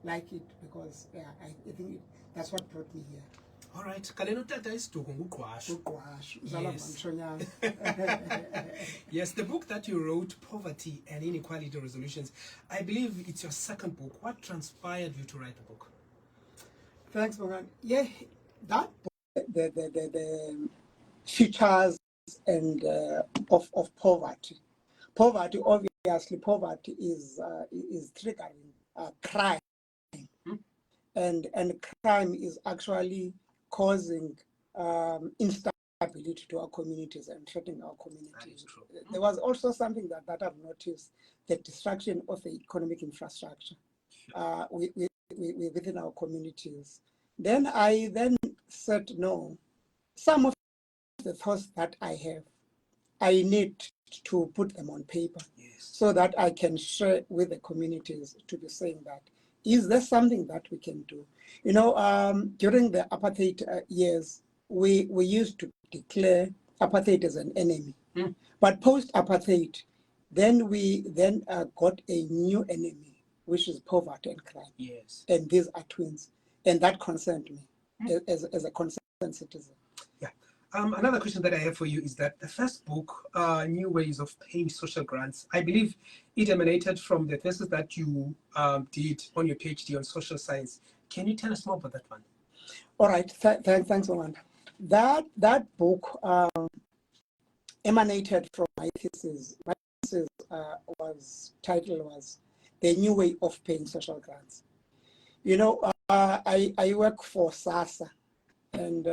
like it because I think that's what brought me here. All right. Kaleno tata isiduko ngugqwasho. Yes, the book that you wrote, Poverty and Inequality Resolutions, I believe it's your second book. What transpired you to write the book? Thanks, Morgan. Yeah, that book, the features and of poverty. Poverty, obviously, poverty is triggering crime, and crime is actually causing instability to our communities and threatening our communities. There was also something that I've noticed: the destruction of the economic infrastructure within our communities. Then I said, no, some of the thoughts that I have, I need to put them on paper so that I can share with the communities to be saying that, is there something that we can do? You know, during the apartheid years, we used to declare apartheid as an enemy. But post-apartheid, then we got a new enemy, which is poverty and crime. Yes. And these are twins. And that concerned me as a concerned citizen. Yeah. Another question that I have for you is that the first book, New Ways of Paying Social Grants, I believe it emanated from the thesis that you did on your PhD on social science. Can you tell us more about that one? All right. Thanks, Oman. That book emanated from my thesis. My thesis title was The New Way of Paying Social Grants. You know, I work for SASSA. And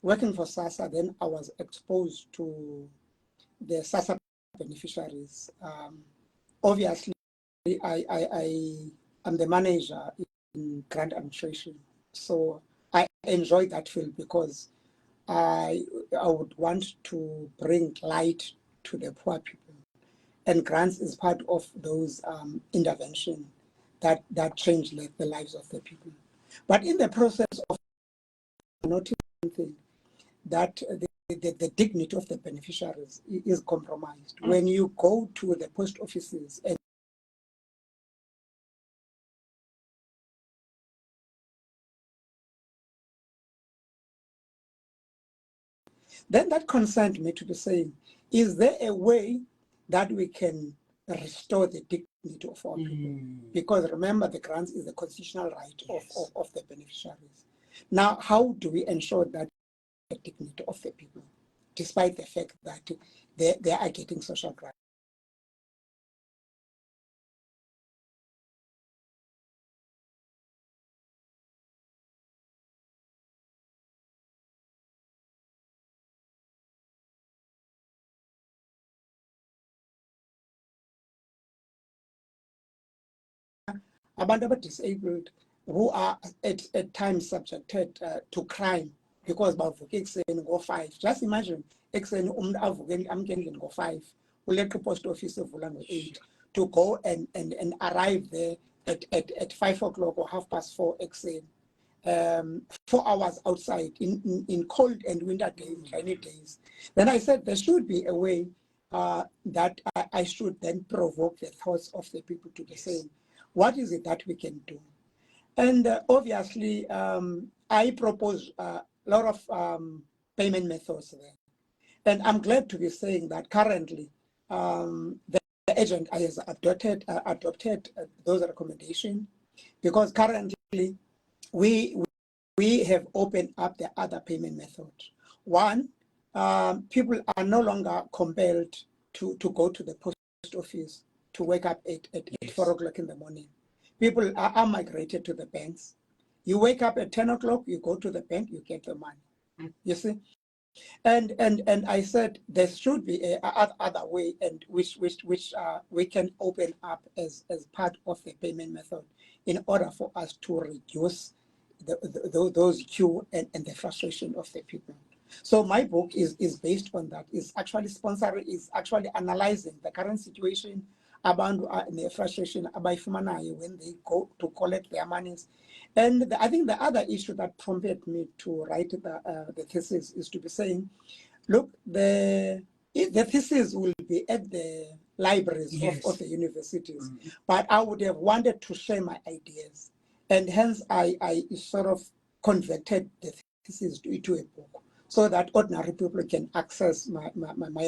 working for SASSA, then I was exposed to the SASSA beneficiaries. Obviously, I am the manager in grant administration. So I enjoy that field because I would want to bring light to the poor people. And grants is part of those intervention that change the lives of the people. But in the process of noticing something, that the dignity of the beneficiaries is compromised. When you go to the post offices and then that concerned me to be saying, is there a way that we can restore the dignity of our people? Because remember, the grants is the constitutional right of the beneficiaries. Now, how do we ensure that the dignity of the people, despite the fact that they are getting social grants? Abantu abadisabled who are at times subjected to crime because bavuka ekuseni ngo-5. Just imagine ekuseni umuntu avuke amkeleni ngo-5, uleqa post office evula ngo-8 to go and arrive there at 5 o'clock or 4:30 ekuseni. 4 hours outside in cold and winter days, rainy days. Then I said there should be a way that I should then provoke the thoughts of the people to be saying, what is it that we can do? And obviously, I propose a lot of payment methods there. And I'm glad to be saying that currently, the agent has adopted those recommendations, because currently we have opened up the other payment methods. One, people are no longer compelled to go to the post office to wake up at 4 o'clock in the morning. People are migrated to the banks. You wake up at 10 o'clock, you go to the bank, you get the money. You see? And I said there should be a other way, and which we can open up as part of the payment method in order for us to reduce those queue and the frustration of the people. So my book is based on that. Is actually sponsoring, is actually analyzing the current situation about the frustration abayifumanayo when they go to collect their monies. And I think the other issue that prompted me to write the thesis is to be saying, look, the thesis will be at the libraries of the universities, but I would have wanted to share my ideas And hence I sort of converted the thesis into a book so that ordinary people can access my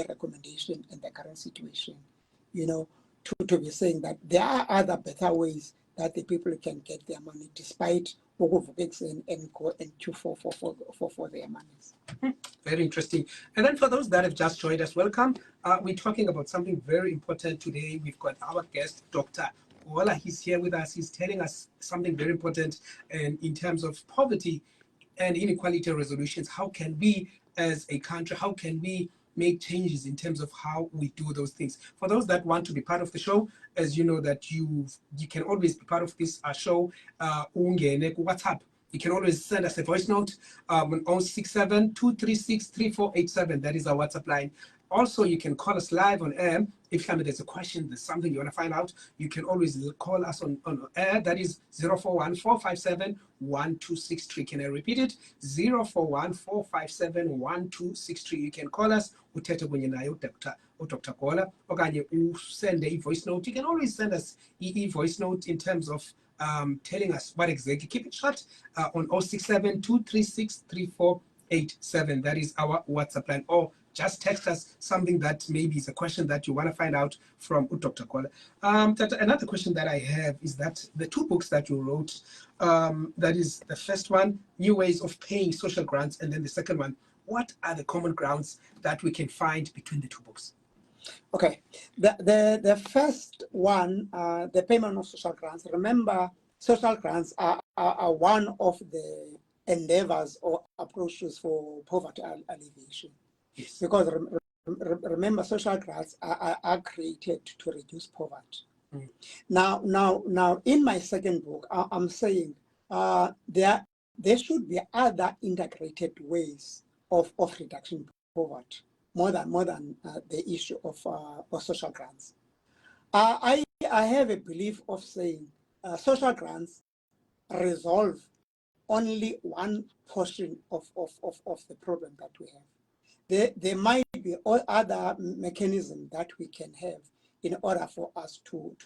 recommendation in the current situation, you know, to be saying that there are other better ways that the people can get their money despite and go and queue for their monies. Very interesting. And then for those that have just joined us, welcome. We're talking about something very important today. We've got our guest, Dr. Gola. He's here with us. He's telling us something very important and in terms of poverty and inequality resolutions. How can we, as a country, how can we make changes in terms of how we do those things? For those that want to be part of the show, as you know that you can always be part of this show, WhatsApp. You can always send us a voice note on 067 236 3487. That is our WhatsApp line. Also, you can call us live on air. If there's a question, there's something you want to find out, you can always call us on air. That is 041 457 1263. Can I repeat it? 041 457 1263. You can call us. Dr. Gola, okanye send a voice note. You can always send us a voice note in terms of telling us what exactly. Keep it short on 067 236 3487. That is our WhatsApp line. Or just text us something that maybe is a question that you want to find out from Dr. Gola. Another question that I have is that the two books that you wrote, that is the first one, New Ways of Paying Social Grants, and then the second one, what are the common grounds that we can find between the two books? Okay, the first one, the payment of social grants. Remember, social grants are one of the endeavors or approaches for poverty alleviation. Yes. Because remember, social grants are created to reduce poverty. Mm. Now, in my second book, I'm saying there should be other integrated ways of reduction poverty, more than the issue of social grants. I have a belief of saying social grants resolve only one portion of the problem that we have. There might be other mechanisms that we can have in order for us to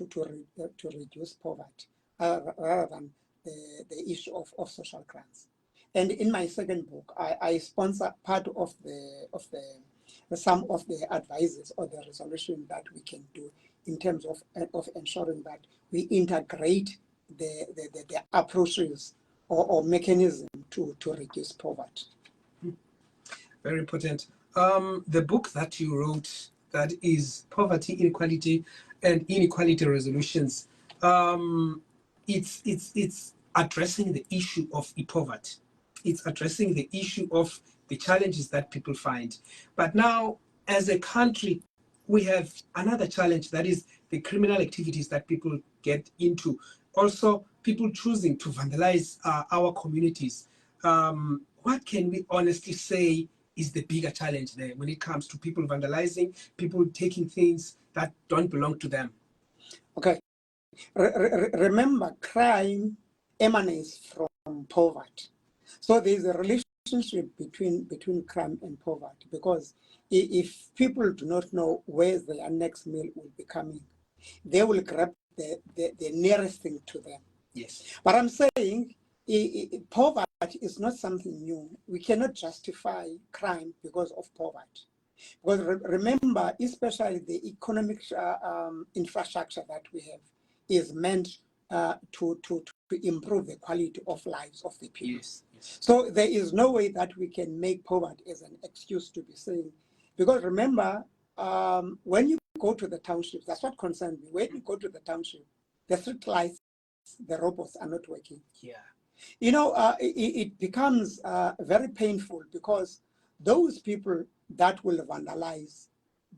reduce poverty rather than the issue of social grants. And in my second book, I sponsor part of some of the advices or the resolution that we can do in terms of ensuring that we integrate the approaches or mechanism to reduce poverty. Very important. The book that you wrote, that is Poverty, Inequality, and Inequality Resolutions, it's addressing the issue of poverty. It's addressing the issue of the challenges that people find. But now, as a country, we have another challenge, that is the criminal activities that people get into. Also, people choosing to vandalize our communities. What can we honestly say is the bigger challenge there when it comes to people vandalizing, people taking things that don't belong to them? Okay. Remember, crime emanates from poverty. So there's a relationship between crime and poverty, because if people do not know where their next meal will be coming, they will grab the nearest thing to them. Yes. But I'm saying poverty is not something new. We cannot justify crime because of poverty. Because remember, especially the economic infrastructure that we have is meant to improve the quality of lives of the people. Yes. Yes. So there is no way that we can make poverty as an excuse to be saying, because remember, when you go to the township, that's what concerns me. When you go to the township, the street lights, the robots are not working. Yeah. You know, it becomes very painful, because those people that will vandalize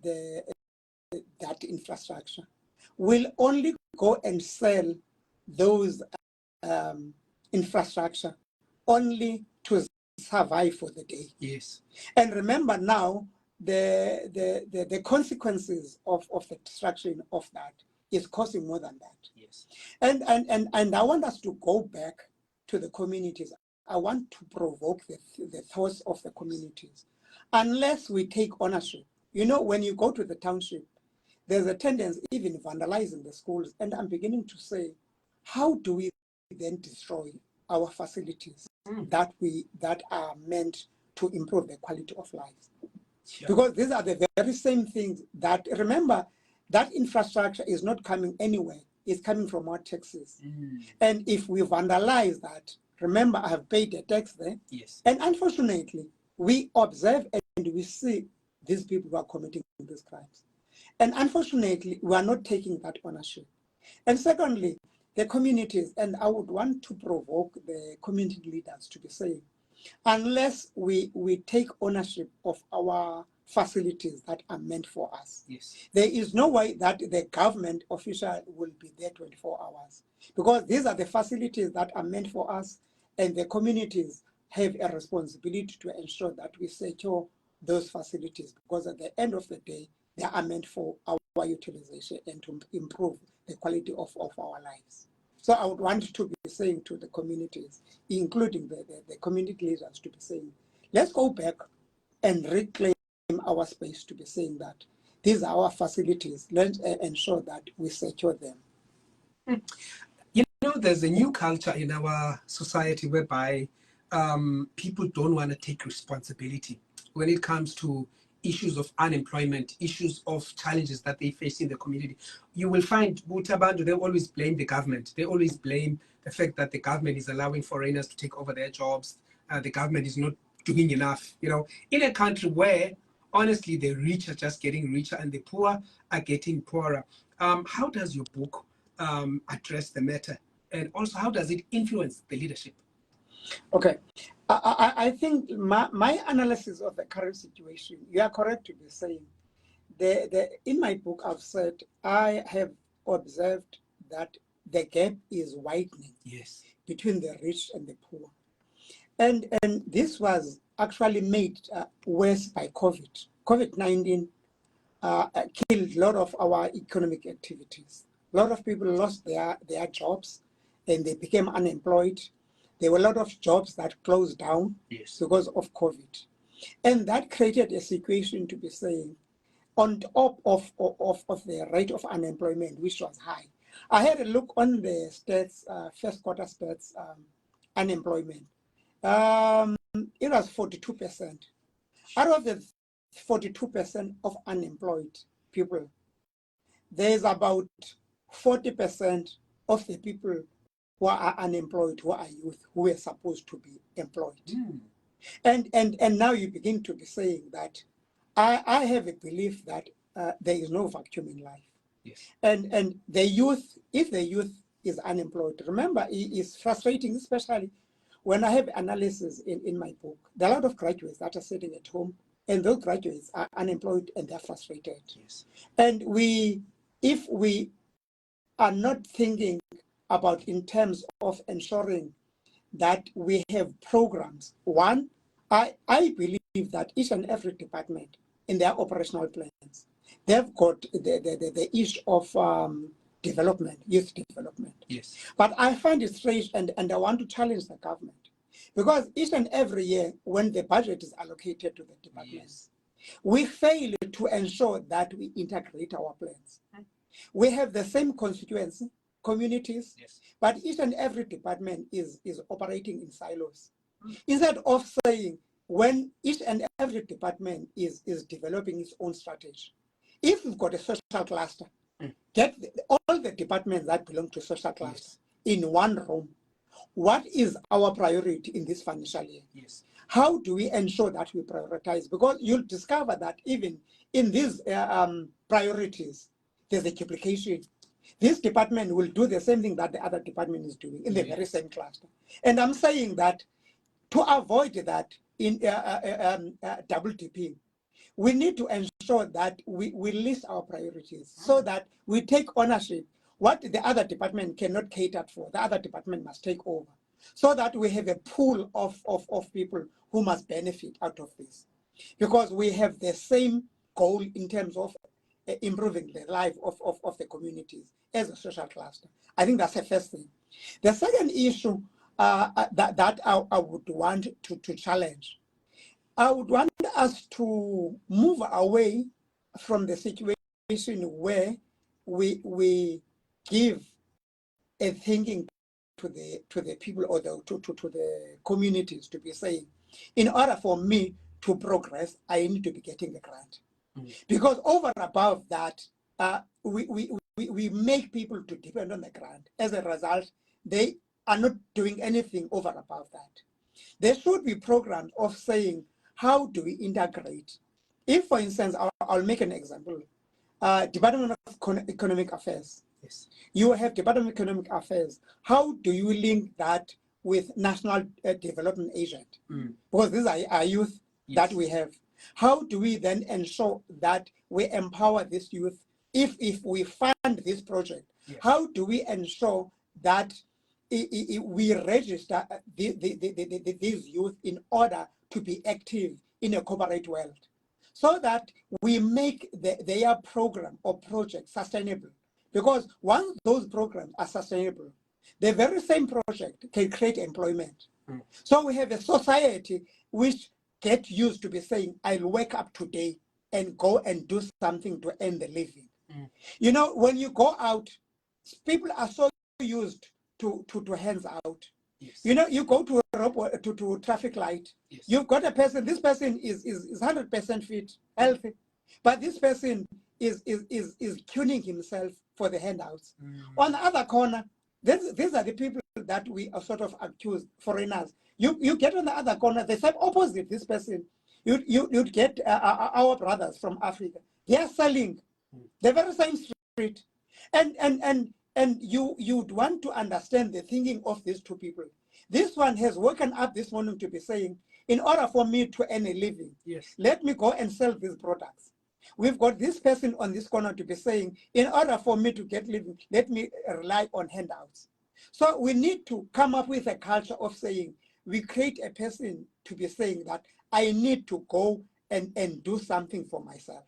that infrastructure will only go and sell those infrastructure only to survive for the day. Yes. And remember now, the consequences of the destruction of that is costing more than that. Yes. And I want us to go back to the communities. I want to provoke the thoughts of the communities. Unless we take ownership, you know, when you go to the township, there's a tendency even vandalizing the schools. And I'm beginning to say, how do we then destroy our facilities that are meant to improve the quality of life. Yeah. Because these are the very same things that, remember, that infrastructure is not coming anywhere. It's coming from our taxes. And if we vandalize that, remember, I have paid a tax there. Yes. And unfortunately, we observe and we see these people who are committing these crimes. And unfortunately, we are not taking that ownership. And secondly, the communities, and I would want to provoke the community leaders to be saying, unless we take ownership of our facilities that are meant for us, yes, there is no way that the government official will be there 24 hours. Because these are the facilities that are meant for us, and the communities have a responsibility to ensure that we secure those facilities, because at the end of the day, they are meant for our utilization and to improve the quality of our lives. So I would want to be saying to the communities, including the community leaders, to be saying, let's go back and reclaim our space, to be saying that these are our facilities. Let's ensure that we secure them. You know, there's a new culture in our society whereby people don't want to take responsibility when it comes to issues of unemployment, issues of challenges that they face in the community. You will find Butabandu, they always blame the government. They always blame the fact that the government is allowing foreigners to take over their jobs. The government is not doing enough. You know, in a country where, honestly, the rich are just getting richer and the poor are getting poorer. How does your book address the matter? And also, how does it influence the leadership? Okay. I think my analysis of the current situation, you are correct to be saying, in my book, I've said I have observed that the gap is widening, yes, between the rich and the poor. And this was actually made worse by COVID. COVID-19 killed a lot of our economic activities. A lot of people lost their jobs and they became unemployed. There were a lot of jobs that closed down, yes, because of COVID. And that created a situation to be saying, on top of the rate of unemployment, which was high. I had a look on the stats, first quarter stats, unemployment. It was 42%. Out of the 42% of unemployed people, there's about 40% of the people who are unemployed, who are youth, who are supposed to be employed. And now you begin to be saying that I have a belief that there is no vacuum in life. Yes. And the youth, if the youth is unemployed, remember, it is frustrating, especially when I have analysis in my book. There are a lot of graduates that are sitting at home, and those graduates are unemployed and they're frustrated. Yes. And if we are not thinking about in terms of ensuring that we have programs, one, I believe that each and every department in their operational plans, they've got the issue of development, youth development. Yes. But I find it strange, and I want to challenge the government, because each and every year when the budget is allocated to the departments, yes, we fail to ensure that we integrate our plans. We have the same constituency, communities, yes, but each and every department is operating in silos. Instead of saying, when each and every department is developing its own strategy, if we've got a social cluster, get all the departments that belong to social cluster, yes, in one room. What is our priority in this financial year? Yes. How do we ensure that we prioritize? Because you'll discover that even in these priorities, there's a duplication. This department will do the same thing that the other department is doing in the very same cluster. And I'm saying that to avoid that in double dipping, we need to ensure that we list our priorities so that we take ownership. What the other department cannot cater for, the other department must take over, so that we have a pool of people who must benefit out of this. Because we have the same goal in terms of improving the life of the communities as a social cluster. I think that's the first thing. The second issue that I would want to challenge, I would want us to move away from the situation where we give a thinking the people or to the communities to be saying, in order for me to progress, I need to be getting the grant. Because over and above that, we make people to depend on the grant. As a result, they are not doing anything over and above that. There should be programs of saying, how do we integrate? If, for instance, I'll make an example. Department of Economic Affairs. Yes. You have Department of Economic Affairs. How do you link that with National Development Agent? Because these are youth that we have. How do we then ensure that we empower this youth? If we fund this project, how do we ensure that we register these youth in order to be active in a corporate world, so that we make their program or project sustainable? Because once those programs are sustainable, the very same project can create employment. So we have a society which get used to be saying, I'll wake up today and go and do something to earn the living. You know, when you go out, people are so used to hands out. Yes. You know, you go to a traffic light. Yes. You've got a person. This person is 100% fit, healthy, but this person is tuning himself for the handouts. On the other corner, these are the people that we are sort of accused, foreigners. You get on the other corner, the same opposite. This person, you'd get our brothers from Africa. They are selling the very same street, and you'd want to understand the thinking of these two people. This one has woken up this morning to be saying, in order for me to earn a living, let me go and sell these products. We've got this person on this corner to be saying, in order for me to get living, let me rely on handouts. So we need to come up with a culture of saying, we create a person to be saying that I need to go and do something for myself.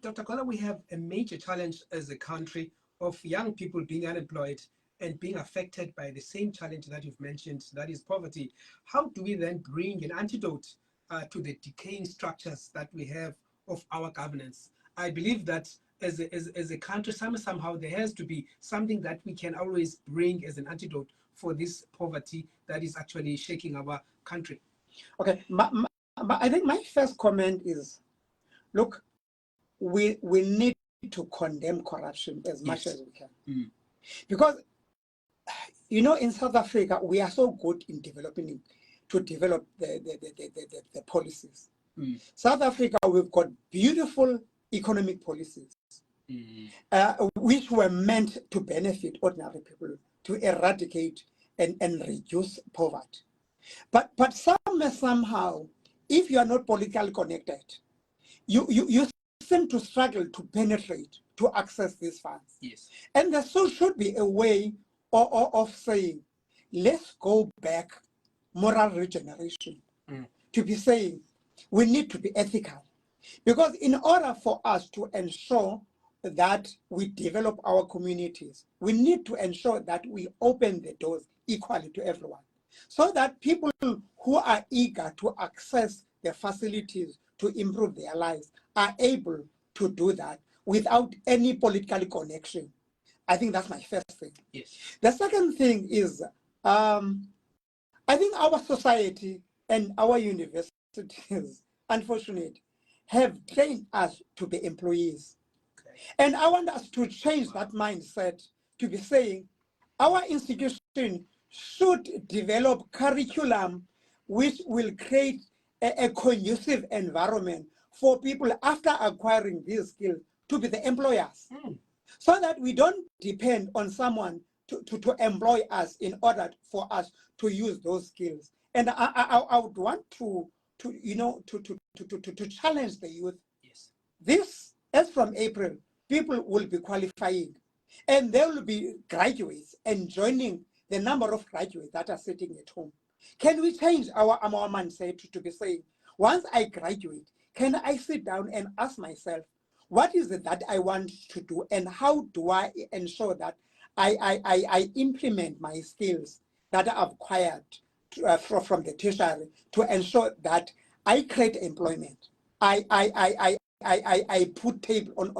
Dr. Gola, we have a major challenge as a country of young people being unemployed and being affected by the same challenge that you've mentioned, that is poverty. How do we then bring an antidote to the decaying structures that we have of our governance? I believe that as a country, somehow there has to be something that we can always bring as an antidote for this poverty that is actually shaking our country. Okay, I think my first comment is, look, we need to condemn corruption as much as we can. Because, you know, in South Africa, we are so good in develop the policies. South Africa, we've got beautiful economic policies, which were meant to benefit ordinary people, to eradicate and reduce poverty. But somehow, if you are not politically connected, you seem to struggle to penetrate, to access these funds. Yes. And there should be a way of saying, let's go back, moral regeneration, to be saying, we need to be ethical. Because in order for us to ensure that we develop our communities, we need to ensure that we open the doors equally to everyone, so that people who are eager to access the facilities to improve their lives are able to do that without any political connection. I think that's my first thing. Yes. The second thing is, I think our society and our universities, unfortunately, have trained us to be employees. Okay. And I want us to change that mindset to be saying, our institution should develop curriculum which will create a conducive environment for people after acquiring these skills to be the employers, so that we don't depend on someone to employ us in order for us to use those skills. And I would want to challenge the youth. Yes. This, as from April, people will be qualifying, and there will be graduates and joining the number of graduates that are sitting at home. Can we change our mindset to be saying, once I graduate, can I sit down and ask myself, what is it that I want to do, and how do I ensure that I implement my skills that I've acquired from the tertiary to ensure that I create employment. I put table on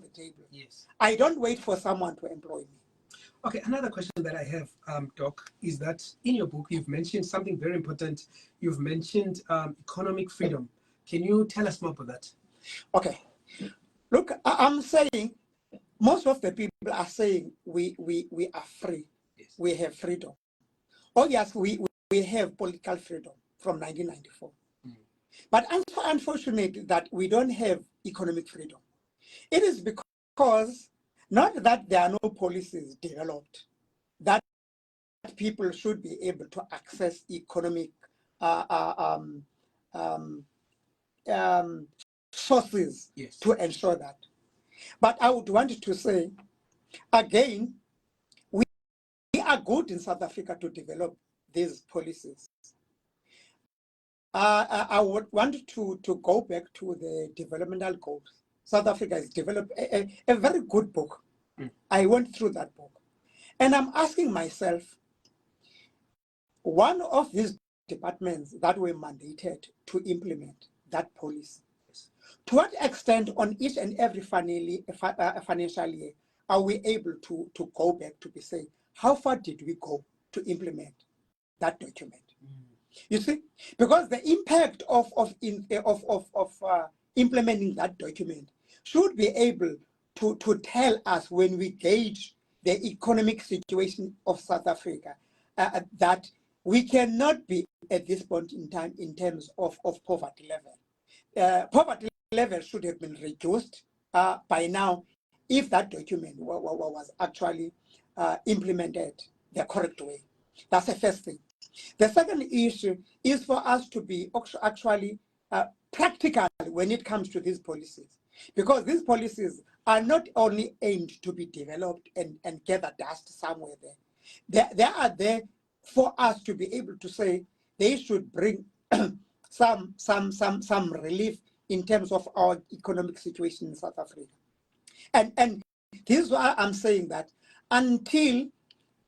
the table. Yes. I don't wait for someone to employ me. Okay, another question that I have, Doc, is that in your book you've mentioned something very important. You've mentioned economic freedom. Can you tell us more about that? Okay. Look, I'm saying most of the people are saying we are free. Yes. We have freedom. Oh, yes, we have political freedom from 1994. But unfortunately that we don't have economic freedom. It is because not that there are no policies developed, that people should be able to access economic um, sources Yes. to ensure that. But I would want to say, again, we are good in South Africa to develop these policies. I would want to go back to the developmental goals. South Africa has developed a very good book. I went through that book. And I'm asking myself, one of these departments that were mandated to implement that policy, to what extent on each and every financial year are we able to go back to be saying, how far did we go to implement that document? You see, because the impact of implementing that document should be able to tell us when we gauge the economic situation of South Africa that we cannot be at this point in time in terms of poverty level. Poverty level should have been reduced by now if that document was actually implemented the correct way. That's the first thing. The second issue is for us to be actually practical when it comes to these policies, because these policies are not only aimed to be developed and gather dust somewhere there. They are there for us to be able to say they should bring some relief in terms of our economic situation in South Africa. And this is why I'm saying that until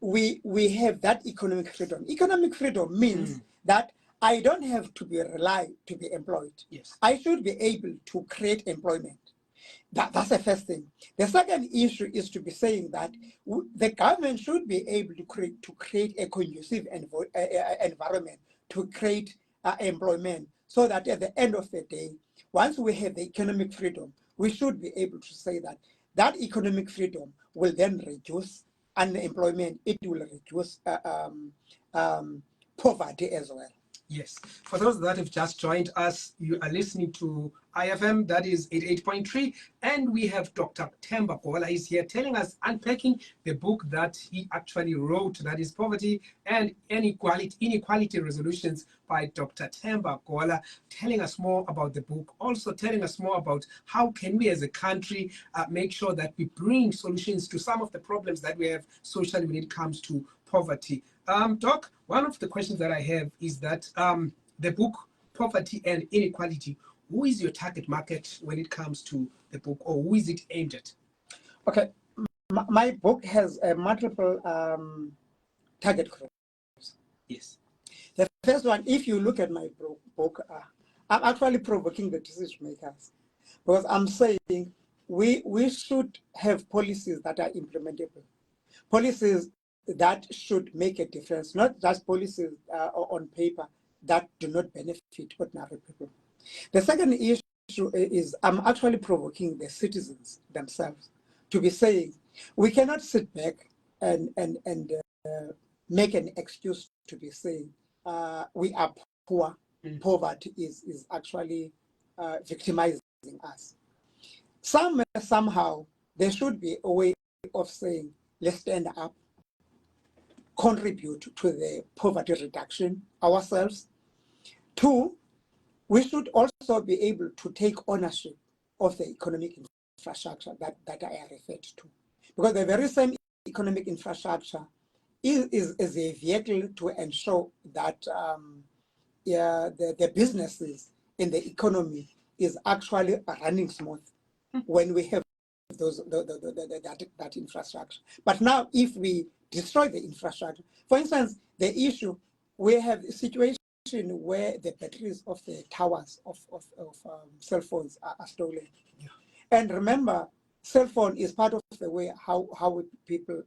we have that economic freedom. Economic freedom means that I don't have to be to be employed. Yes. I should be able to create employment. That's the first thing. The second issue is to be saying that the government should be able to create a conducive environment to create employment, so that at the end of the day, once we have the economic freedom, we should be able to say that that economic freedom will then reduce unemployment, it will reduce poverty as well. Yes. For those that have just joined us, you are listening to iFM, that is 88.3, and we have Dr. Temba Gola is here telling us, unpacking the book that he actually wrote, that is Poverty and Inequality Resolutions by Dr. Temba Gola, telling us more about the book, also telling us more about how can we as a country make sure that we bring solutions to some of the problems that we have socially when it comes to poverty. Doc, one of the questions that I have is that the book Poverty and Inequality, who is your target market when it comes to the book, or who is it aimed at? Okay, my book has multiple target groups. Yes. The first one, if you look at my book, I'm actually provoking the decision makers, because I'm saying we should have policies that are implementable, policies that should make a difference, not just policies on paper that do not benefit ordinary people. The second issue is I'm actually provoking the citizens themselves to be saying we cannot sit back and make an excuse to be saying we are poor. Poverty is actually victimizing us. Somehow there should be a way of saying let's stand up, contribute to the poverty reduction ourselves. Two, we should also be able to take ownership of the economic infrastructure that I referred to. Because the very same economic infrastructure is a vehicle to ensure that the businesses in the economy is actually running smooth when we have that infrastructure. But now if we destroy the infrastructure, for instance, the issue, we have a situation where the batteries of the towers of cell phones are stolen. Yeah. And remember, cell phone is part of the way how people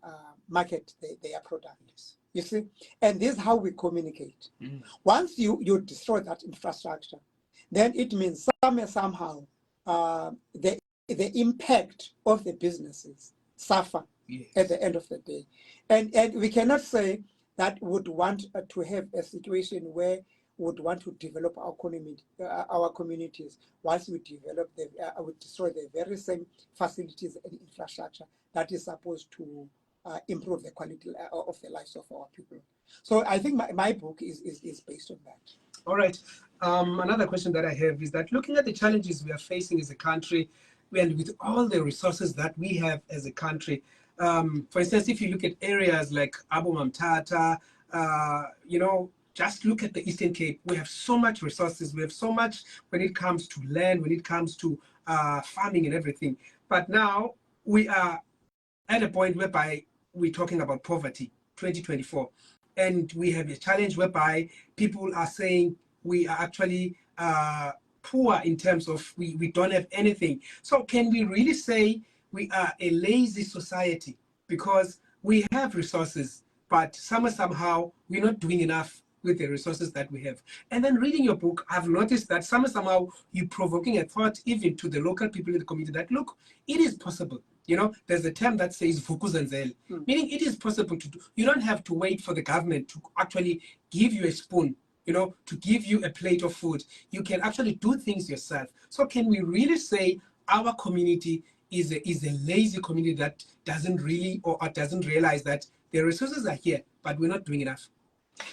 market their products. You see, and this is how we communicate. Once you destroy that infrastructure, then it means somehow the impact of the businesses suffer at the end of the day, and we cannot say that we would want to have a situation where we would want to develop our our communities, whilst we develop we destroy the very same facilities and infrastructure that is supposed to improve the quality of the lives of our people. So I think my book is based on that. All right. Another question that I have is that looking at the challenges we are facing as a country, and with all the resources that we have as a country, for instance, if you look at areas like Abu Mamtata, just look at the Eastern Cape. We have so much resources. We have so much when it comes to land, when it comes to farming and everything. But now we are at a point whereby we're talking about poverty, 2024. And we have a challenge whereby people are saying we are actually poor in terms of we don't have anything. So can we really say we are a lazy society because we have resources, but somehow we're not doing enough with the resources that we have? And then reading your book, I've noticed that somehow you're provoking a thought even to the local people in the community that, look, it is possible. There's a term that says vukuzenzele, meaning it is possible to do. You don't have to wait for the government to actually give you a spoon, to give you a plate of food. You can actually do things yourself. So can we really say our community is a lazy community that doesn't really or doesn't realize that the resources are here, but we're not doing enough?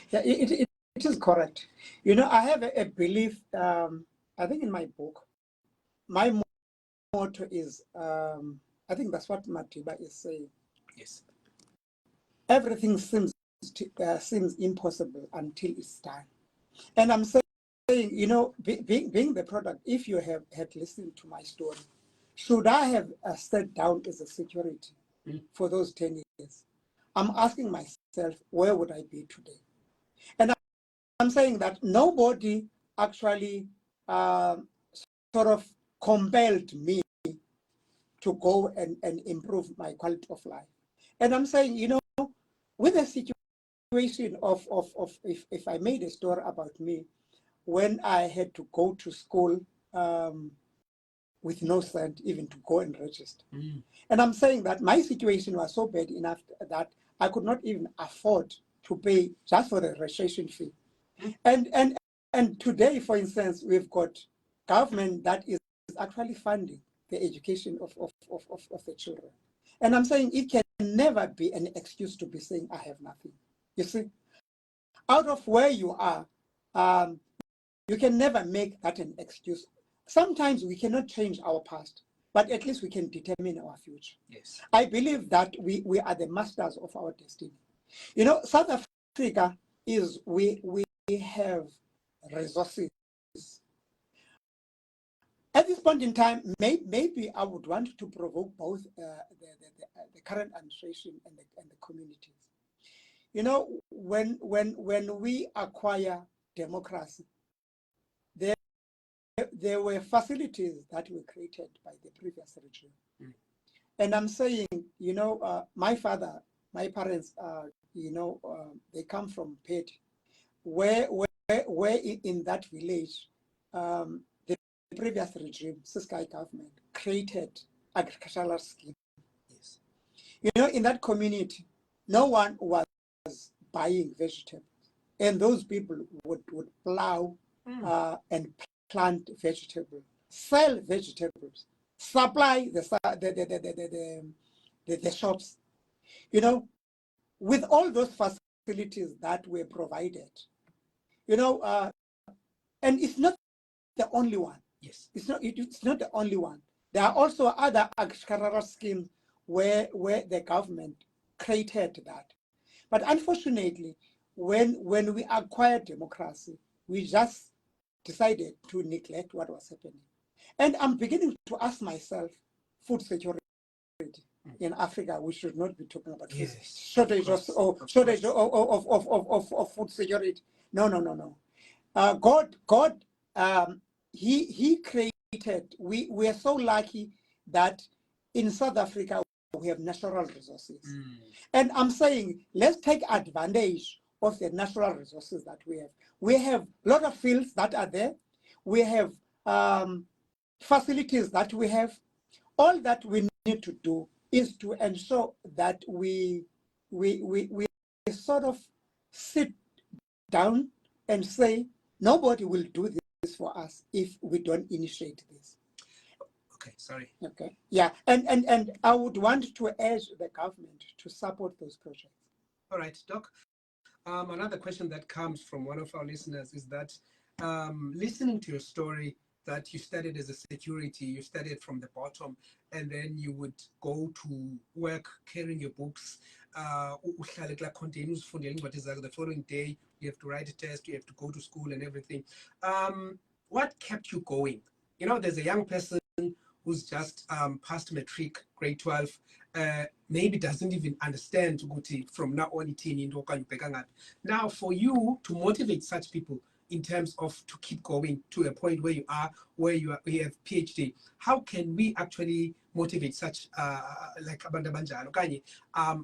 Yeah, it is correct. I have a belief, I think in my book, my motto is, I think that's what Matiba is saying. Yes. Everything seems impossible until it's done. And I'm saying, being the product, if you had listened to my story, should I have stepped down as a security for those 10 years? I'm asking myself, where would I be today? And I'm saying that nobody actually sort of compelled me to go and improve my quality of life. And I'm saying, with a situation of if I made a story about me, when I had to go to school with no cent even to go and register. And I'm saying that my situation was so bad enough that I could not even afford to pay just for the registration fee. And today, for instance, we've got government that is actually funding the education of the children. And I'm saying it can never be an excuse to be saying I have nothing. You see, out of where you are, you can never make that an excuse. Sometimes we cannot change our past, but at least we can determine our future. Yes. I believe that we are the masters of our destiny. South Africa is, we have resources. At this point in time, maybe I would want to provoke both the current administration and the communities. When we acquire democracy, there were facilities that were created by the previous regime. And I'm saying, my father, my parents, they come from Pet, where in that village, the previous regime, Siskai government, created agricultural scheme. Yes. In that community, no one was buying vegetables, and those people would plow and plant vegetables, sell vegetables, supply the shops. With all those facilities that were provided, and it's not the only one. Yes. It's not the only one. There are also other agricultural schemes where the government created that. But unfortunately, when we acquired democracy, we just decided to neglect what was happening. And I'm beginning to ask myself, food security in Africa, we should not be talking about shortage of food security. No. God, he created. We are so lucky that in South Africa we have natural resources. And I'm saying, let's take advantage of the natural resources that we have. We have a lot of fields that are there. We have facilities that we have. All that we need to do is to ensure that we sort of sit down and say, nobody will do this for us if we don't initiate this. Okay, sorry. Okay, yeah, and I would want to urge the government to support those projects. All right, Doc. Another question that comes from one of our listeners is that listening to your story, that you started as a security, you started from the bottom, and then you would go to work carrying your books. The following day, you have to write a test, you have to go to school and everything. What kept you going? You know, there's a young person who's just passed matric, grade 12, maybe doesn't even understand from now on. Now, for you to motivate such people in terms of to keep going to a point where you are, where you have PhD, how can we actually motivate such like Abanda Banjalo Kanye?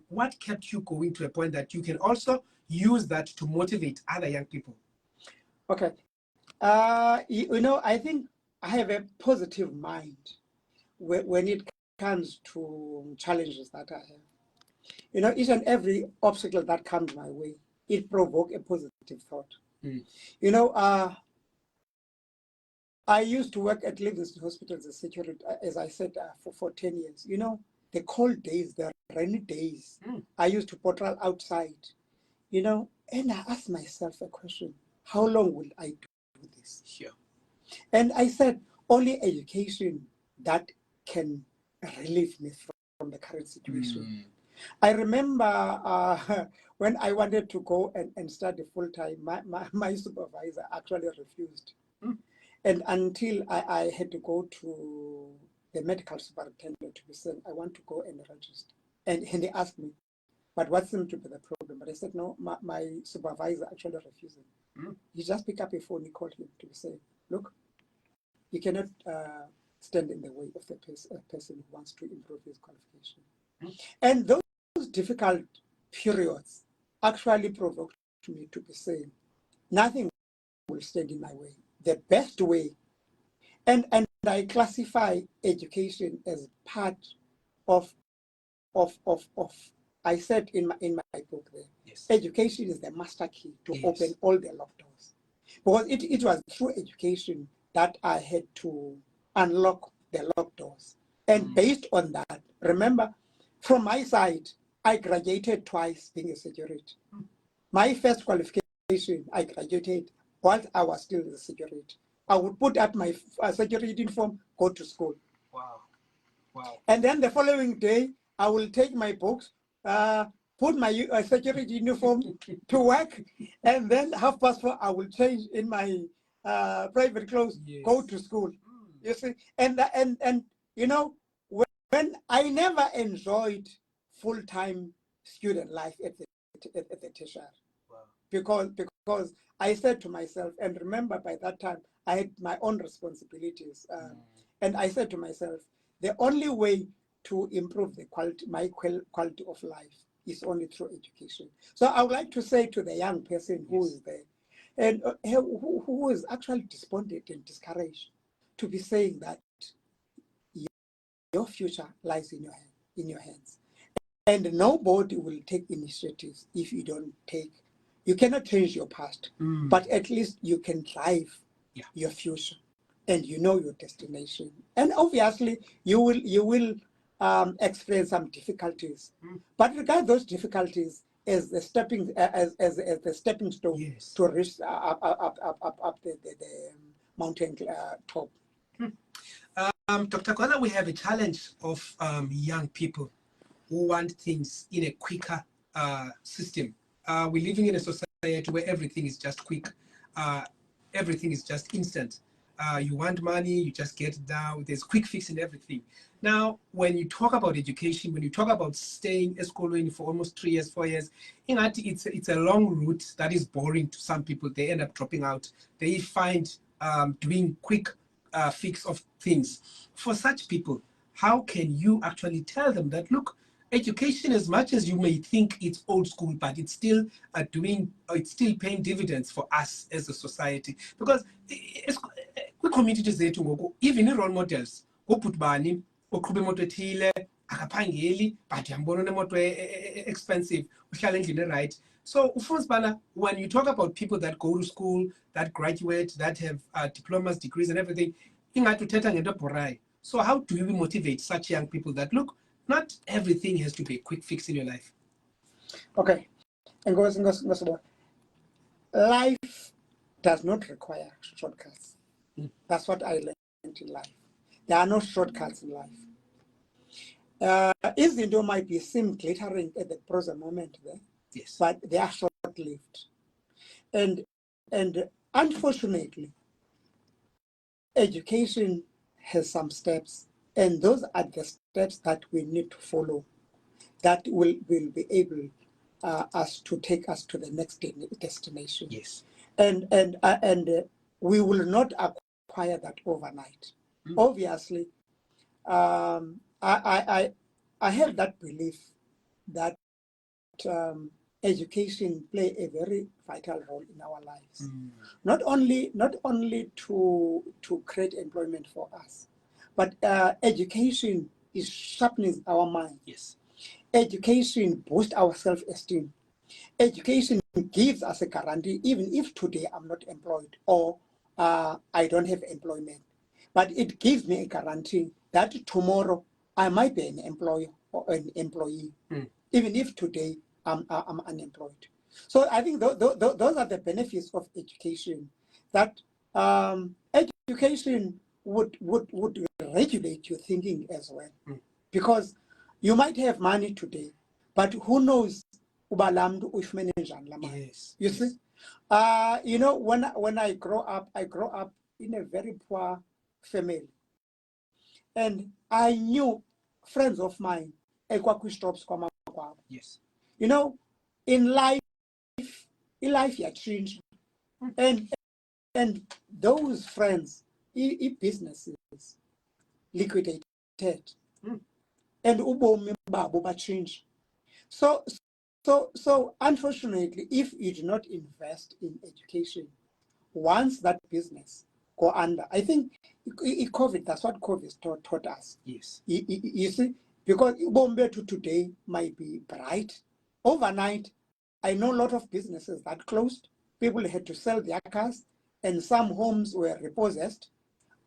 What kept you going to a point that you can also use that to motivate other young people? Okay, you know, I think I have a positive mind when it comes to challenges that I have. You know, each and every obstacle that comes my way, it provokes a positive thought. You know, I used to work at Livingston Hospital as a security, as I said, for 10 years. You know, the cold days, the rainy days, I used to patrol outside, you know, and I asked myself a question, how long will I do this? Sure. And I said, only education that can relieve me from the current situation. I remember when I wanted to go and study full-time, my supervisor actually refused. And until I had to go to the medical superintendent to be said, I want to go and register. And he asked me, but what seemed to be the problem? But I said, no, my supervisor actually refused it. You just pick up a phone, you call him to say, look, you cannot stand in the way of the person who wants to improve his qualification. And those difficult periods actually provoked me to be saying, nothing will stand in my way. The best way, and I classify education as part of I said in my book there, yes, education is the master key to open all the locked doors. Because it was through education that I had to unlock the locked doors. And based on that, remember, from my side, I graduated twice being a security. My first qualification, I graduated while I was still a security. I would put up my security uniform, go to school. Wow. Wow. And then the following day, I will take my books, put my security uniform to work, and then 4:30, I will change in my private clothes, go to school. You see, and you know, when I never enjoyed full-time student life at the tertiary. Wow. Because I said to myself, and remember by that time I had my own responsibilities, and I said to myself, the only way to improve the my quality of life is only through education. So I would like to say to the young person who is there, and who is actually despondent and discouraged, to be saying that your future lies in your hands, and nobody will take initiatives if you don't take. You cannot change your past, but at least you can drive your future, and you know your destination. And obviously, you will experience some difficulties, but regard those difficulties as the stepping the stepping stone to reach up the mountain top. Dr. Gola, we have a challenge of young people who want things in a quicker system. We're living in a society where everything is just quick. Everything is just instant. You want money, you just get it now. There's quick fix in everything. Now, when you talk about education, when you talk about staying at school for almost 3 years, 4 years, it's a long route that is boring to some people. They end up dropping out. They find doing quick fix of things. For such people, how can you actually tell them that, look, education, as much as you may think it's old school, but it's still it's still paying dividends for us as a society, because kwi-community zethu ngoku even i-role models ngobhuti bani oqhuba imoto ethile akaphangeli but yambona unemoto expensive uhlala endlini right. So ufuna bana, when you talk about people that go to school, that graduate, that have diplomas, degrees and everything, ingathi uthetha ngento ebhorayo. So how do you motivate such young people that, look, not everything has to be a quick fix in your life? Okay. And life does not require shortcuts. That's what I learned in life. There are no shortcuts in life. Izinto might seem glittering at the present moment there, yes, but they are short-lived. And unfortunately, education has some steps, and those are the steps that we need to follow that will be able us to take us to the next destination. Yes. And we will not acquire that overnight. Obviously, I have that belief that education play a very vital role in our lives. Not only to create employment for us, but education is sharpening our mind. Yes. Education boosts our self-esteem. Education gives us a guarantee, even if today I'm not employed or I don't have employment, but it gives me a guarantee that tomorrow I might be an employer or an employee, even if today I'm unemployed. So I think those are the benefits of education, that education would regulate your thinking as well. Because you might have money today, but who knows? Yes. You see, you know, when I grow up in a very poor family, and I knew friends of mine. Yes. You know, in life you change, and those friends, businesses liquidated, and ubomi babo change. So unfortunately, if you do not invest in education, once that business go under, I think COVID, that's what COVID taught us. Yes. You see, because Bombay to today might be bright. Overnight, I know a lot of businesses that closed. People had to sell their cars, and some homes were repossessed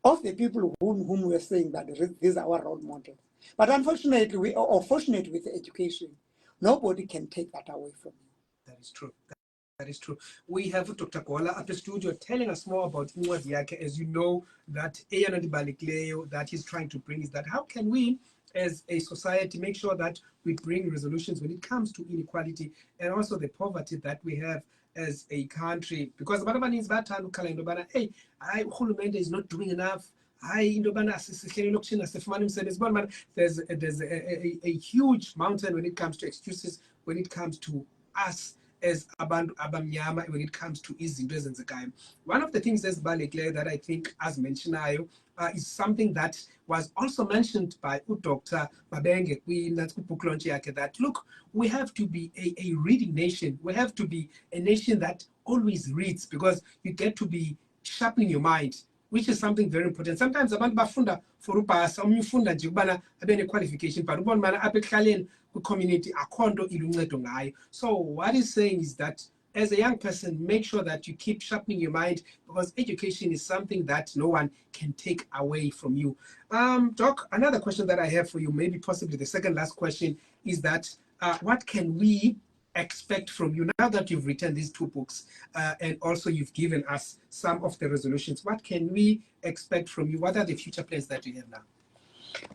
of the people whom we were saying that these are our role models. But unfortunately, or fortunately with education, nobody can take that away from you. That is true. That is true. We have Dr. Gola at the studio telling us more about Inwadi Yake. As you know, that that he's trying to bring is that how can we, as a society, make sure that we bring resolutions when it comes to inequality and also the poverty that we have as a country. Because hey, Hulumende is not doing enough. There's a huge mountain when it comes to excuses, when it comes to us as abantu abamnyama, when it comes to izinto ezenzekayo. One of the things ezibalulekileyo that I think as mentionayo is something that was also mentioned by Dr. Mabenge book launch yakhe, that look, we have to be a reading nation. We have to be a nation that always reads, because you get to be sharpening your mind, which is something very important. Sometimes abantu bafunda for upasa, ufunda nje ukubana abe ne-qualification, but ubona mana apha ekuhlaleni community akho nto iluncedo ngayo. So what he's saying is that as a young person, make sure that you keep sharpening your mind, because education is something that no one can take away from you. Doc, another question that I have for you, maybe possibly the second last question, is that what can we expect from you now that you've written these two books and also you've given us some of the resolutions? What can we expect from you? What are the future plans that you have now?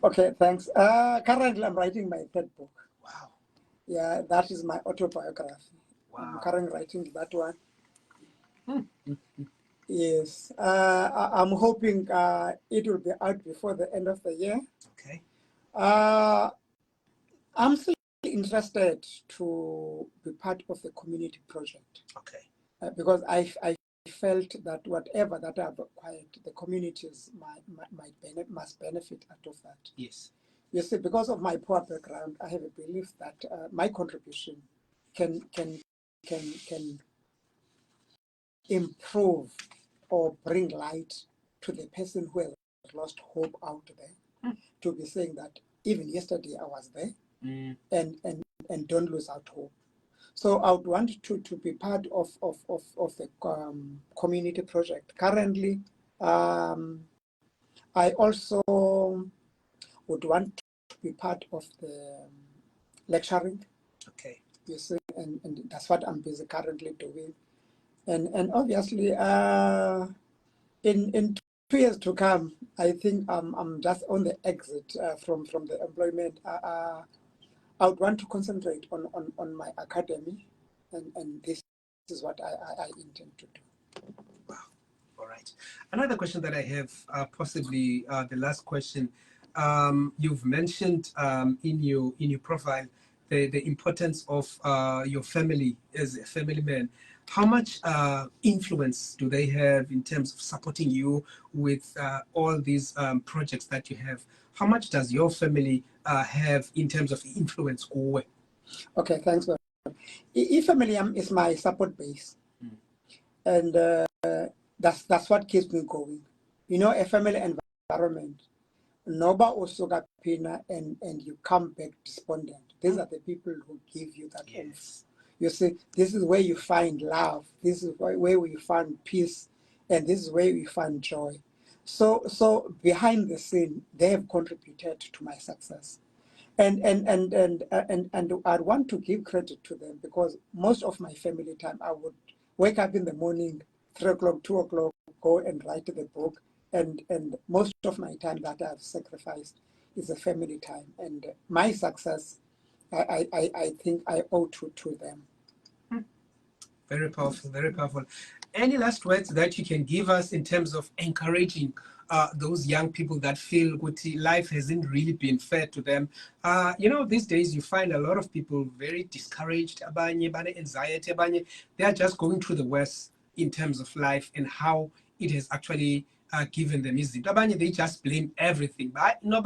Okay, thanks. Currently, I'm writing my third book. Wow. Yeah, that is my autobiography. Wow. I'm currently writing that one. Yes. I'm hoping it will be out before the end of the year. Okay. I'm still interested to be part of the community project. Okay. Because I felt that whatever that I've acquired, the communities must benefit out of that. Yes. You see, because of my poor background, I have a belief that my contribution can improve or bring light to the person who has lost hope out there, to be saying that even yesterday I was there, and don't lose out hope. So I would want to be part of the community project. Currently, I also would want to be part of the lecturing. Okay. You see, and that's what I'm busy currently doing. And obviously, in 2 years to come, I think I'm just on the exit from the employment. I would want to concentrate on my academy, and this is what I intend to do. Wow. All right. Another question that I have, possibly the last question. You've mentioned in your profile the importance of your family as a family man. How much influence do they have in terms of supporting you with all these projects that you have? How much does your family have in terms of influence? Okay, thanks. Family is my support base, and that's what keeps me going. You know, a family environment. Noba Osoga Pina, and you come back despondent. These are the people who give you that oomph. You see, this is where you find love. This is where we find peace, and this is where we find joy. So behind the scene, they have contributed to my success, and I want to give credit to them, because most of my family time I would wake up in the morning, 3 o'clock, 2 o'clock, go and write the book, and most of my time that I've sacrificed is a family time, and my success, I think I owe to them. Very powerful, very powerful. Any last words that you can give us in terms of encouraging those young people that feel life hasn't really been fair to them? These days you find a lot of people very discouraged, anxiety, they are just going through the worst in terms of life and how it has actually given them easy. They just blame everything. But no,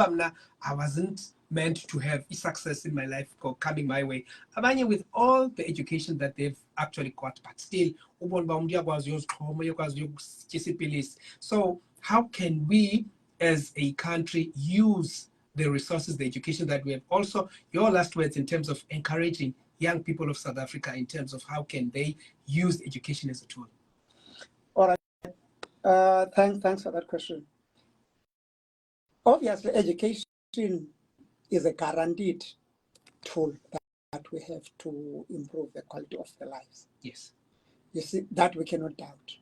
I wasn't meant to have success in my life coming my way. Abanye, with all the education that they've actually got, but still, so how can we as a country use the resources, the education that we have? Also, your last words in terms of encouraging young people of South Africa in terms of how can they use education as a tool? All right. Thanks for that question. Obviously, education is a guaranteed tool that we have to improve the quality of their lives. Yes. You see, that we cannot doubt.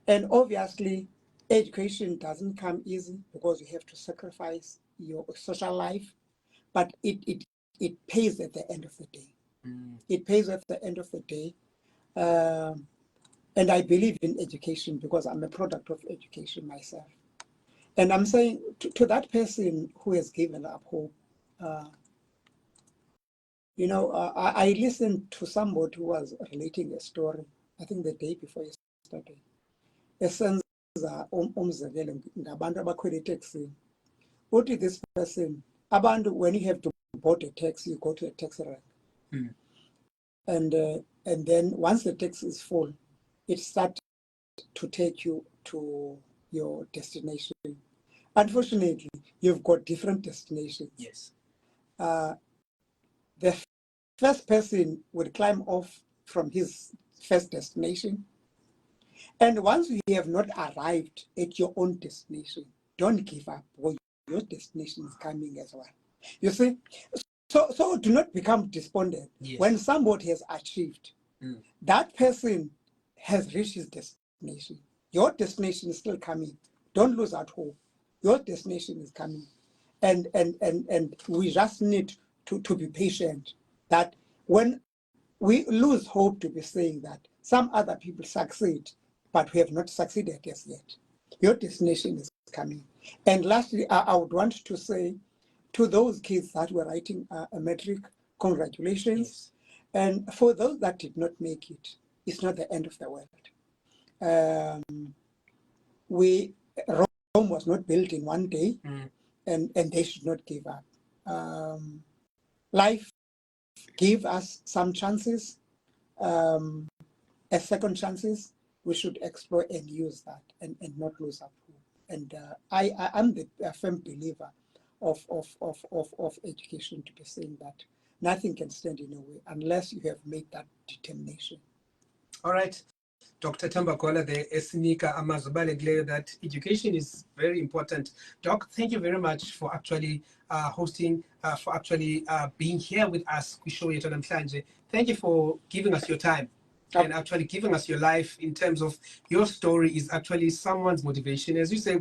And obviously, education doesn't come easy, because you have to sacrifice your social life, but it pays at the end of the day. It pays at the end of the day. And I believe in education, because I'm a product of education myself. And I'm saying to that person who has given up hope, I listened to somebody who was relating a story, I think the day before yesterday. Esenza umzekelo ngabantu abakhwela iteksini. Uthi this person, abantu, when you have to board a taxi, you go to a taxi rank. And then once the taxi is full, it starts to take you to your destination. Unfortunately, you've got different destinations. Yes. The first person would climb off from his first destination. And once you have not arrived at your own destination, don't give up, because your destination is coming as well. You see? So do not become despondent. Yes. When somebody has achieved, that person has reached his destination. Your destination is still coming. Don't lose that hope. Your destination is coming. And we just need to be patient, that when we lose hope, to be saying that some other people succeed, but we have not succeeded as yet. Your destination is coming. And lastly, I would want to say to those kids that were writing a metric, congratulations. Yes. And for those that did not make it, it's not the end of the world. Rome was not built in one day, and they should not give up. Life give us some chances, as second chances. We should explore and use that, and not lose our hope. And I'm the firm believer of education, to be saying that nothing can stand in your way unless you have made that determination. All right. Dr. Temba Gola, the Esinika Amazubalegle, that education is very important. Doc, thank you very much for actually hosting, for actually being here with us. Thank you for giving us your time and actually giving us your life. In terms of your story is actually someone's motivation. As you say,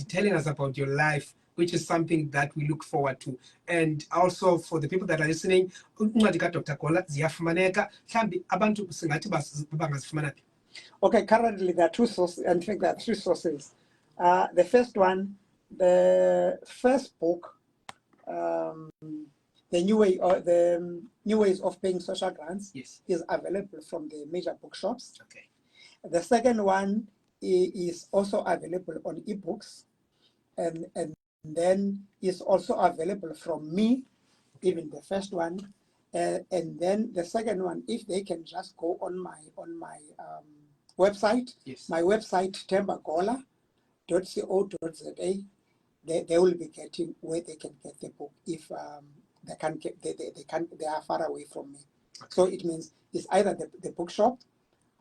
telling us about your life, which is something that we look forward to. And also for the people that are listening, Dr. Gola ziyafumaneka mhlambi abantu singathi bangazifumana phi? Okay, currently there are two sources, and I think there are three sources. The first one, the first book, the new ways of paying social grants, yes, is available from the major bookshops. Okay. The second one is also available on ebooks, and then is also available from me, even the first one, and then the second one, if they can just go on my website, yes, my website tembagola.co.za, they will be getting where they can get the book if they can't get they are far away from me. Okay. So it means it's either the bookshop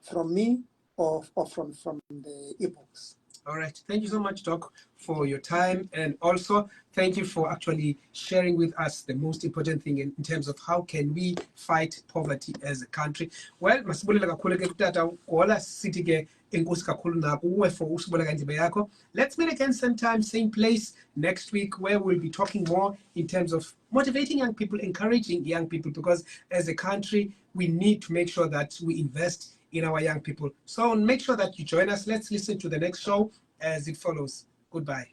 from me or from the ebooks. All right. Thank you so much, Doc, for your time. And also, thank you for actually sharing with us the most important thing in terms of how can we fight poverty as a country. Well, masibulela kakhulu ke kutata Gola sithi ke enkosi kakhulu nakuwe for usibola kanjebe yakho. Let's meet again same time, same place next week, where we'll be talking more in terms of motivating young people, encouraging young people, because as a country, we need to make sure that we invest in our young people. So make sure that you join us. Let's listen to the next show as it follows. Goodbye.